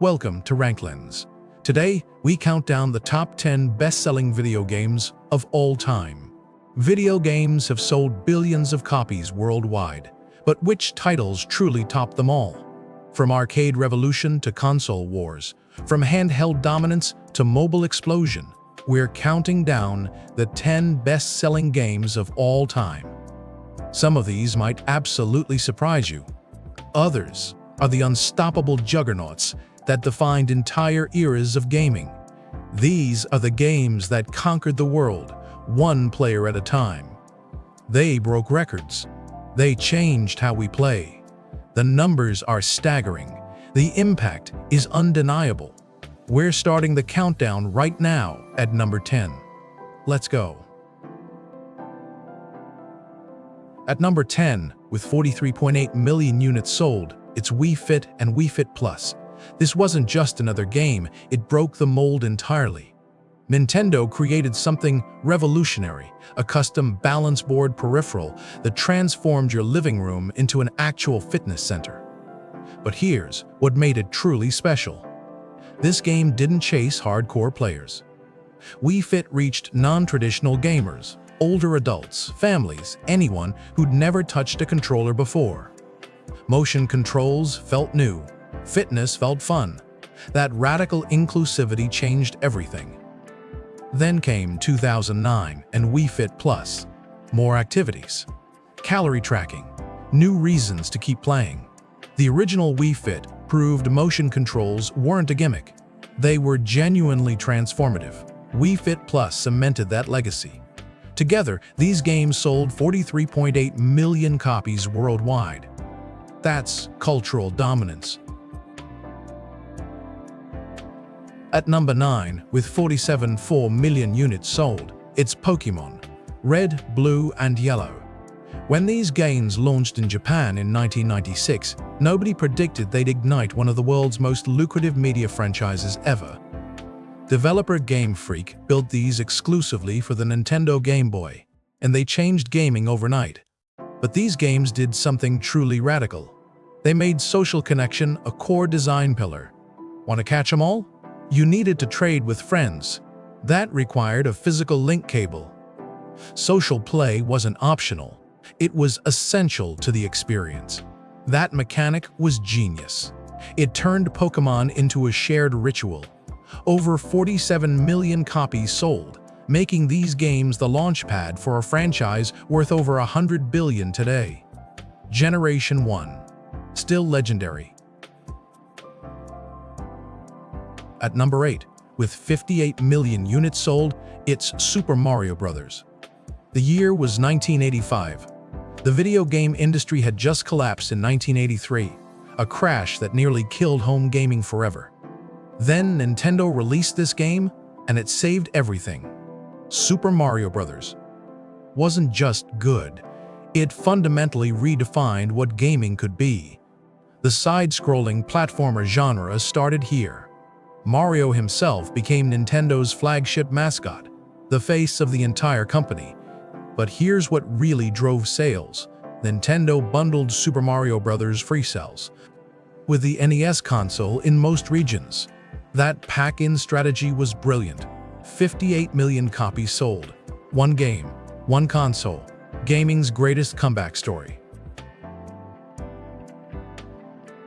Welcome to RankLens. Today, we count down the top 10 best-selling video games of all time. Video games have sold billions of copies worldwide, but which titles truly top them all? From arcade revolution to console wars, from handheld dominance to mobile explosion, we're counting down the 10 best-selling games of all time. Some of these might absolutely surprise you. Others are the unstoppable juggernauts that defined entire eras of gaming. These are the games that conquered the world, one player at a time. They broke records. They changed how we play. The numbers are staggering. The impact is undeniable. We're starting the countdown right now at number 10. Let's go. At number 10, with 43.8 million units sold, it's Wii Fit and Wii Fit Plus. This wasn't just another game, it broke the mold entirely. Nintendo created something revolutionary, a custom balance board peripheral that transformed your living room into an actual fitness center. But here's what made it truly special. This game didn't chase hardcore players. Wii Fit reached non-traditional gamers, older adults, families, anyone who'd never touched a controller before. Motion controls felt new. Fitness felt fun. That radical inclusivity changed everything. Then came 2009 and Wii Fit Plus. More activities, calorie tracking, new reasons to keep playing. The original Wii Fit proved motion controls weren't a gimmick. They were genuinely transformative. Wii Fit Plus cemented that legacy. Together, these games sold 43.8 million copies worldwide. That's cultural dominance. At number 9, with 47.4 million units sold, it's Pokémon, Red, Blue, and Yellow. When these games launched in Japan in 1996, nobody predicted they'd ignite one of the world's most lucrative media franchises ever. Developer Game Freak built these exclusively for the Nintendo Game Boy, and they changed gaming overnight. But these games did something truly radical. They made social connection a core design pillar. Want to catch them all? You needed to trade with friends. That required a physical link cable. Social play wasn't optional. It was essential to the experience. That mechanic was genius. It turned Pokémon into a shared ritual. Over 47 million copies sold, making these games the launchpad for a franchise worth over $100 billion today. Generation 1. Still legendary. At number 8, with 58 million units sold, it's Super Mario Bros. The year was 1985. The video game industry had just collapsed in 1983, a crash that nearly killed home gaming forever. Then Nintendo released this game, and it saved everything. Super Mario Bros. Wasn't just good, it fundamentally redefined what gaming could be. The side-scrolling platformer genre started here. Mario himself became Nintendo's flagship mascot, the face of the entire company. But here's what really drove sales. Nintendo bundled Super Mario Bros. Free sales with the NES console in most regions. That pack-in strategy was brilliant. 58 million copies sold. One game, one console. Gaming's greatest comeback story.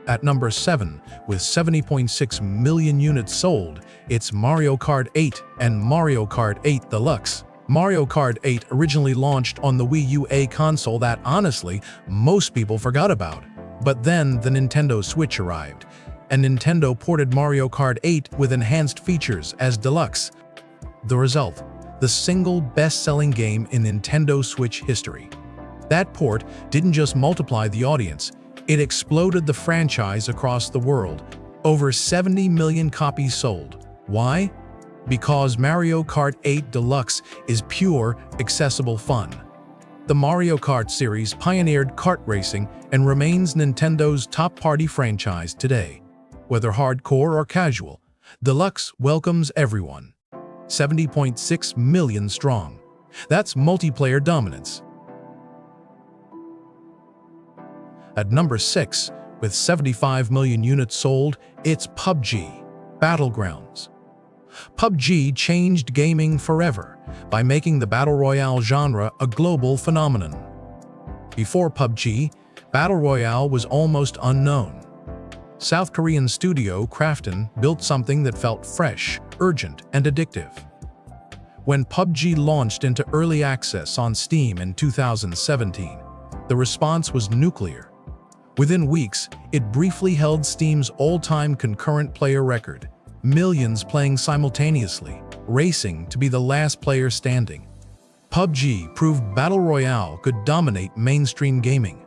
At number 7, with 70.6 million units sold, it's Mario Kart 8 and Mario Kart 8 Deluxe. Mario Kart 8 originally launched on the Wii U console that, honestly, most people forgot about. But then the Nintendo Switch arrived, and Nintendo ported Mario Kart 8 with enhanced features as Deluxe. The result, the single best-selling game in Nintendo Switch history. That port didn't just multiply the audience, it exploded the franchise across the world. Over 70 million copies sold. Why? Because Mario Kart 8 Deluxe is pure, accessible fun. The Mario Kart series pioneered kart racing and remains Nintendo's top-party franchise today. Whether hardcore or casual, Deluxe welcomes everyone. 70.6 million strong. That's multiplayer dominance. At number 6, With 75 million units sold, it's PUBG, Battlegrounds. PUBG changed gaming forever by making the Battle Royale genre a global phenomenon. Before PUBG, Battle Royale was almost unknown. South Korean studio Krafton built something that felt fresh, urgent, and addictive. When PUBG launched into early access on Steam in 2017, the response was nuclear. Within weeks, it briefly held Steam's all-time concurrent player record, millions playing simultaneously, racing to be the last player standing. PUBG proved Battle Royale could dominate mainstream gaming.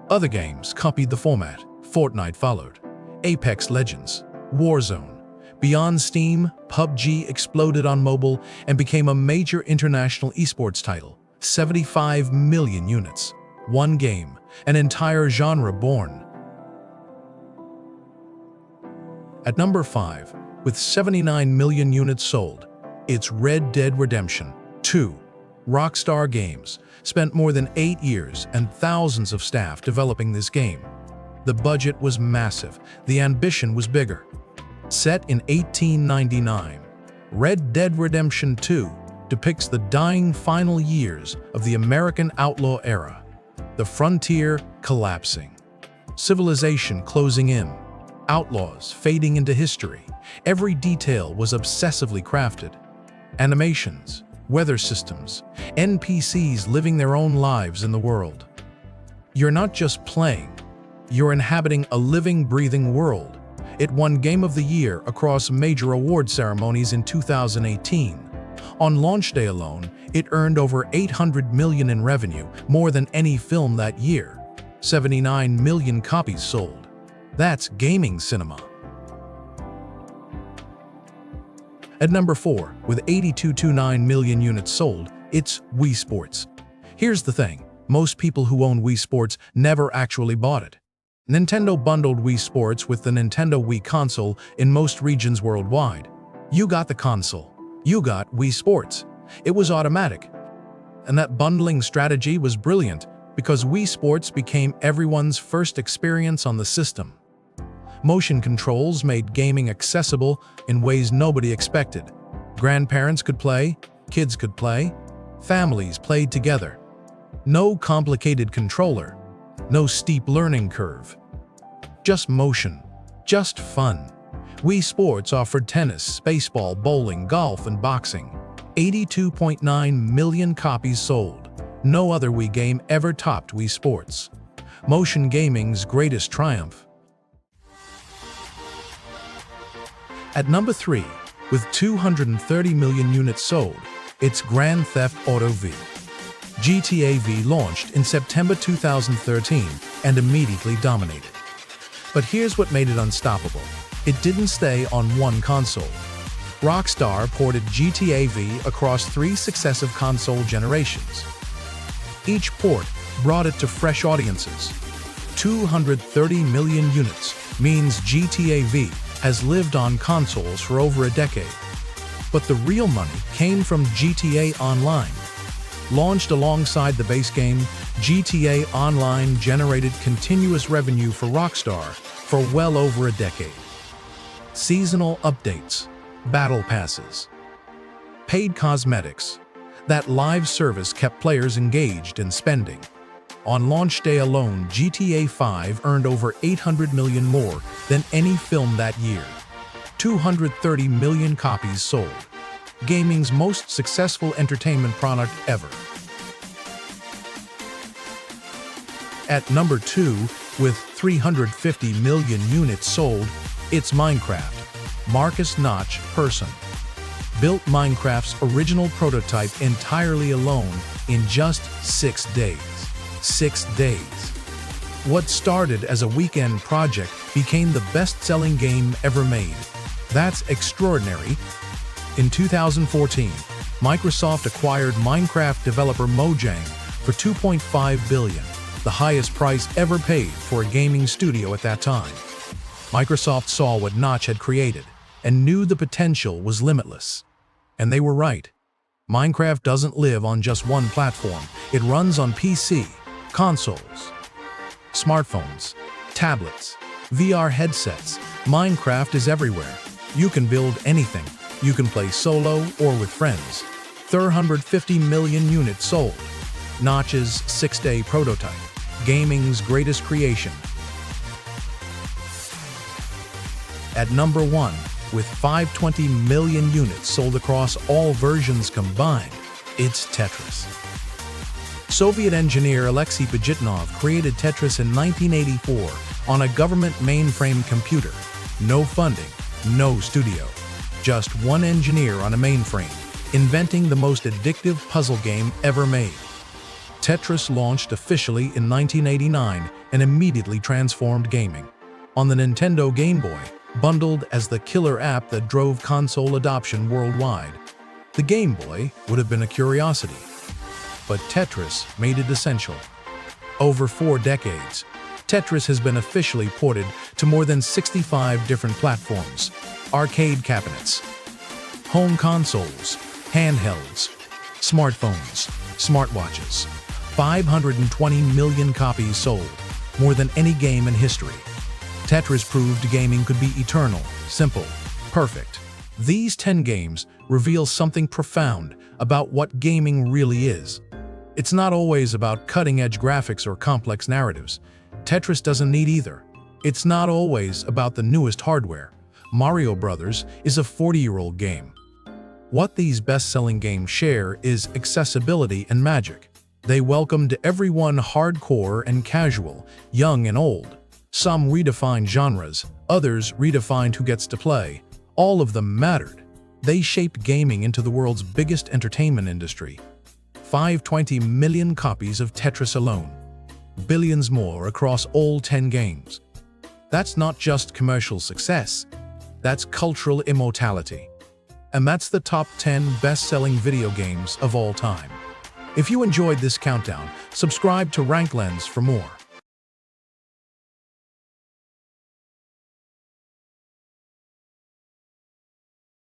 Other games copied the format. Fortnite followed. Apex Legends, Warzone. Beyond Steam, PUBG exploded on mobile and became a major international esports title. 75 million units. One game, an entire genre born. At number 5, with 79 million units sold, it's Red Dead Redemption 2. Rockstar Games spent more than 8 years and thousands of staff developing this game. The budget was massive, the ambition was bigger. Set in 1899, Red Dead Redemption 2 depicts the dying final years of the American outlaw era. The frontier collapsing, civilization closing in, outlaws fading into history. Every detail was obsessively crafted. Animations, weather systems, NPCs living their own lives in the world. You're not just playing, you're inhabiting a living, breathing world. It won Game of the Year across major award ceremonies in 2018. On launch day alone, it earned over $800 million in revenue, more than any film that year. 79 million copies sold. That's gaming cinema. At number 4, with 82.29 million units sold, it's Wii Sports. Here's the thing, most people who own Wii Sports never actually bought it. Nintendo bundled Wii Sports with the Nintendo Wii console in most regions worldwide. You got the console. You got Wii Sports. It was automatic. And that bundling strategy was brilliant because Wii Sports became everyone's first experience on the system. Motion controls made gaming accessible in ways nobody expected. Grandparents could play, kids could play, families played together. No complicated controller, no steep learning curve. Just motion, just fun. Wii Sports offered tennis, baseball, bowling, golf, and boxing. 82.9 million copies sold. No other Wii game ever topped Wii Sports. Motion gaming's greatest triumph. At number 3, with 230 million units sold, it's Grand Theft Auto V. GTA V launched in September 2013 and immediately dominated. But here's what made it unstoppable. It didn't stay on one console. Rockstar ported GTA V across 3 successive console generations. Each port brought it to fresh audiences. 230 million units means GTA V has lived on consoles for over a decade. But the real money came from GTA Online. Launched alongside the base game, GTA Online generated continuous revenue for Rockstar for well over a decade. Seasonal updates, battle passes, paid cosmetics. That live service kept players engaged and spending. On launch day alone, GTA 5 earned over $800 million more than any film that year. 230 million copies sold. Gaming's most successful entertainment product ever. At number 2, with 350 million units sold, it's Minecraft. Marcus Notch Persson built Minecraft's original prototype entirely alone in just 6 days. 6 days. What started as a weekend project became the best-selling game ever made. That's extraordinary. In 2014, Microsoft acquired Minecraft developer Mojang for $2.5 billion, the highest price ever paid for a gaming studio at that time. Microsoft saw what Notch had created and knew the potential was limitless. And they were right. Minecraft doesn't live on just one platform. It runs on PC, consoles, smartphones, tablets, VR headsets. Minecraft is everywhere. You can build anything. You can play solo or with friends. 350 million units sold. Notch's 6-day prototype. Gaming's greatest creation. At number 1, with 520 million units sold across all versions combined, it's Tetris. Soviet engineer Alexei Pajitnov created Tetris in 1984 on a government mainframe computer. No funding, no studio. Just one engineer on a mainframe, inventing the most addictive puzzle game ever made. Tetris launched officially in 1989 and immediately transformed gaming. On the Nintendo Game Boy, bundled as the killer app that drove console adoption worldwide. The Game Boy would have been a curiosity, but Tetris made it essential. Over 4 decades, Tetris has been officially ported to more than 65 different platforms, arcade cabinets, home consoles, handhelds, smartphones, smartwatches. 520 million copies sold, more than any game in history. Tetris proved gaming could be eternal, simple, perfect. These 10 games reveal something profound about what gaming really is. It's not always about cutting-edge graphics or complex narratives. Tetris doesn't need either. It's not always about the newest hardware. Mario Bros. Is a 40-year-old game. What these best-selling games share is accessibility and magic. They welcomed everyone, hardcore and casual, young and old. Some redefined genres, others redefined who gets to play. All of them mattered. They shaped gaming into the world's biggest entertainment industry. 520 million copies of Tetris alone. Billions more across all 10 games. That's not just commercial success. That's cultural immortality. And that's the top 10 best-selling video games of all time. If you enjoyed this countdown, subscribe to RankLens for more.